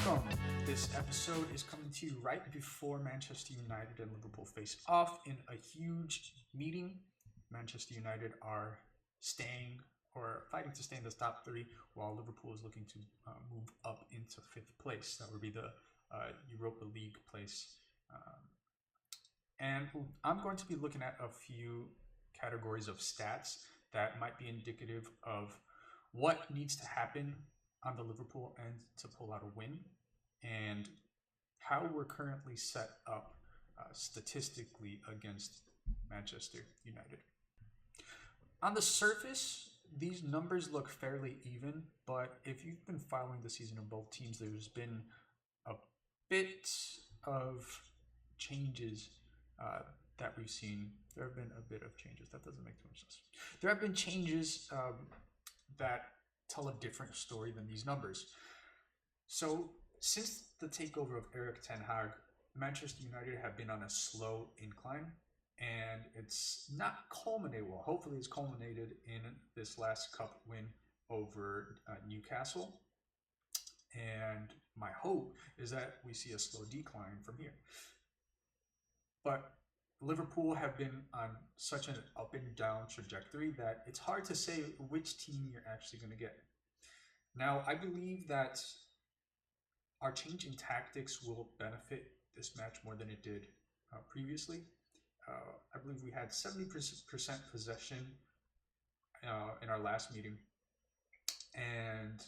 Welcome. This episode is coming to you right before Manchester United and Liverpool face off in a huge meeting. Manchester United are staying or fighting to stay in the top three, while Liverpool is looking to move up into fifth place. That would be the Europa League place. And I'm going to be looking at a few categories of stats that might be indicative of what needs to happen on the Liverpool end to pull out a win, and how we're currently set up statistically against Manchester United. On the surface, these numbers look fairly even, but if you've been following the season of both teams, there's been a bit of changes that we've seen. There have been a bit of changes. That doesn't make too much sense. There have been changes that tell a different story than these numbers. So since the takeover of Erik ten Hag, Manchester United have been on a slow incline, and it's not culminated well. Hopefully it's culminated in this last cup win over Newcastle, and my hope is that we see a slow decline from here. But Liverpool have been on such an up and down trajectory that it's hard to say which team you're actually going to get. Now, I believe that our change in tactics will benefit this match more than it did previously. I believe we had 70% possession in our last meeting, and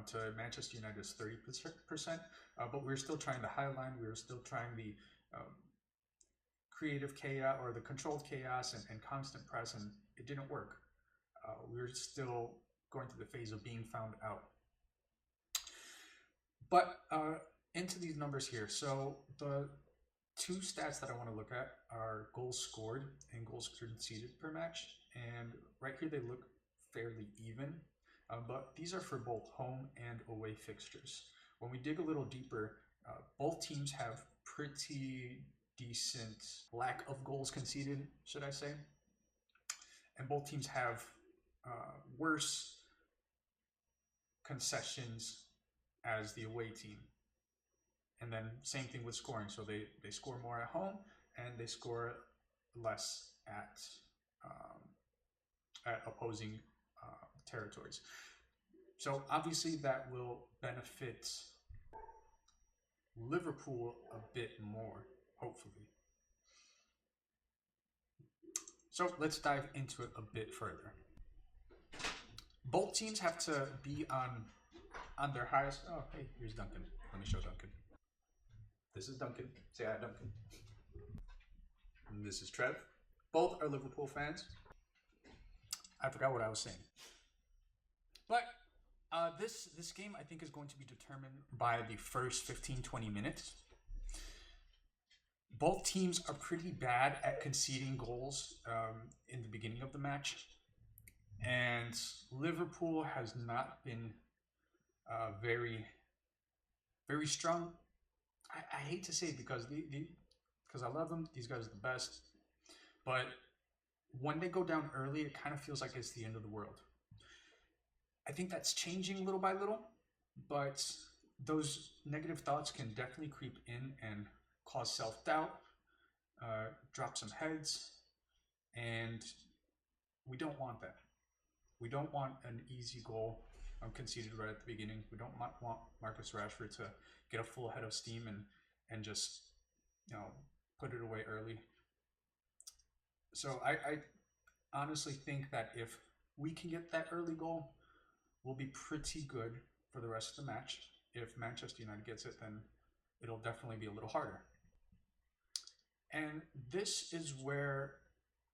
to Manchester United's 30%. But we were still trying the high line. We were still trying the creative chaos or the controlled chaos and constant press, and it didn't work. We were still going through the phase of being found out. But into these numbers here. So the two stats that I want to look at are goals scored and goals conceded per match. And right here they look fairly even, but these are for both home and away fixtures. When we dig a little deeper, both teams have pretty decent lack of goals conceded, should I say. And both teams have worse concessions as the away team. And then same thing with scoring. So they score more at home and they score less at opposing territories. So obviously that will benefit Liverpool a bit more, hopefully. So let's dive into it a bit further. Both teams have to be on their highest. Oh, hey, here's Duncan. Let me show Duncan. This is Duncan. Say hi, Duncan. And this is Trev. Both are Liverpool fans. I forgot what I was saying. But this game, I think, is going to be determined by the first 15-20 minutes. Both teams are pretty bad at conceding goals in the beginning of the match. And Liverpool has not been very, very strong. I hate to say it because I love them. These guys are the best. But when they go down early, it kind of feels like it's the end of the world. I think that's changing little by little, but those negative thoughts can definitely creep in and cause self-doubt, drop some heads, and we don't want that. We don't want an easy goal conceded right at the beginning. We don't want Marcus Rashford to get a full head of steam and just put it away early. So I honestly think that if we can get that early goal, we'll be pretty good for the rest of the match. If Manchester United gets it, then it'll definitely be a little harder. And this is where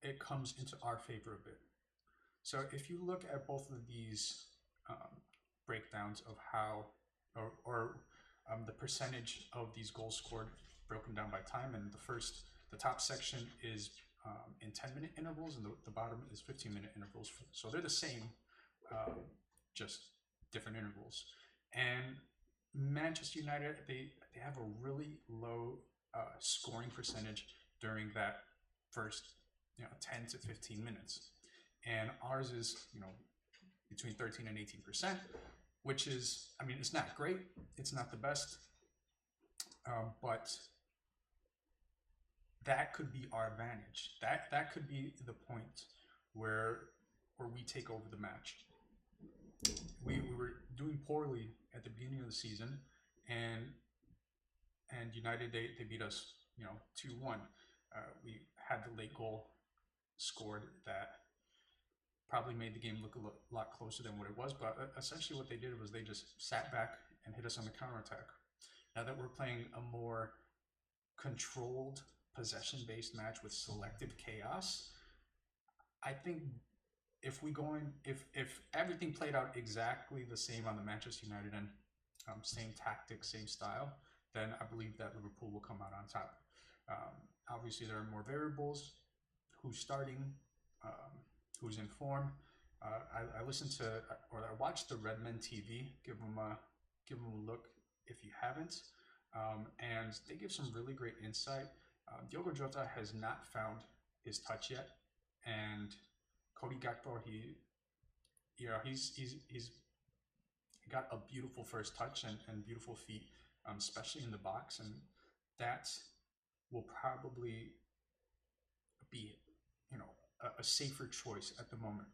it comes into our favor a bit. So if you look at both of these breakdowns of how, or the percentage of these goals scored broken down by time, and the top section is in 10-minute intervals, and the bottom is 15-minute intervals. So they're the same, just different intervals. And Manchester United, they have a really low scoring percentage during that first 10 to 15 minutes, and ours is between 13 and 18%. which is, I mean, it's not great. It's not the best, but that could be our advantage. That could be the point where we take over the match. We were doing poorly at the beginning of the season, and United, they beat us, 2-1. We had the late goal scored that probably made the game look a lot closer than what it was, but essentially what they did was they just sat back and hit us on the counterattack. Now that we're playing a more controlled, possession-based match with selective chaos, I think if everything played out exactly the same on the Manchester United end, same tactics, same style, then I believe that Liverpool will come out on top. Obviously, there are more variables: who's starting, who's in form. I listened to, or I watched the Redmen TV. Give them a look if you haven't, and they give some really great insight. Diogo Jota has not found his touch yet, and Cody Gakpo, he's got a beautiful first touch and beautiful feet, especially in the box, and that will probably be, a safer choice at the moment.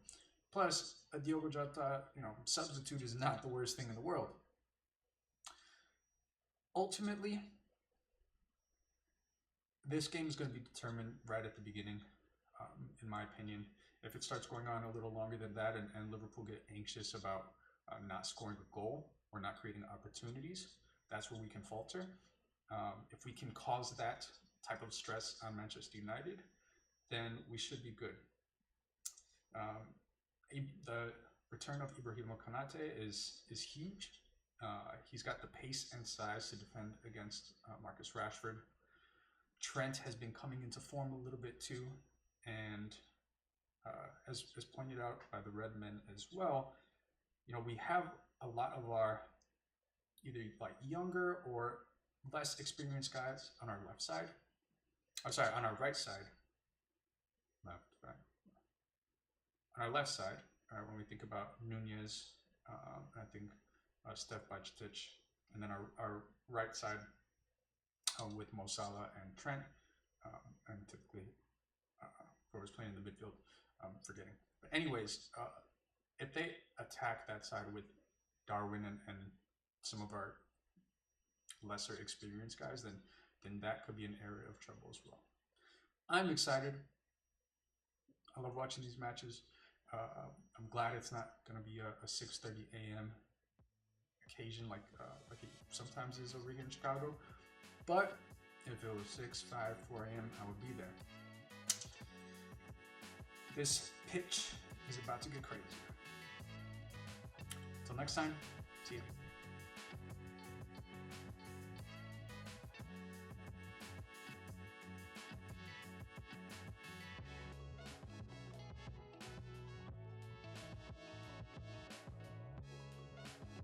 Plus, a Diogo Jota, substitute is not the worst thing in the world. Ultimately, this game is going to be determined right at the beginning, in my opinion. If it starts going on a little longer than that and Liverpool get anxious about not scoring a goal or not creating opportunities, that's where we can falter. If we can cause that type of stress on Manchester United, then we should be good. The return of Ibrahima Konate is huge. He's got the pace and size to defend against Marcus Rashford. Trent has been coming into form a little bit too, and as pointed out by the Red Men as well, we have a lot of our either like younger or less experienced guys on our left side. On our right side. Right. On our left side, when we think about Nunez, I think Steph Bajcetic, and then our right side with Mo Salah and Trent, and typically whoever's playing in the midfield, forgetting. But anyways, if they attack that side with Darwin and some of our lesser experienced guys, then that could be an area of trouble as well. I'm excited. I love watching these matches. I'm glad it's not going to be a 6:30 a.m. occasion like it sometimes is over here in Chicago. But if it was 6, 5, 4 a.m., I would be there. This pitch is about to get crazy. Until next time, see you.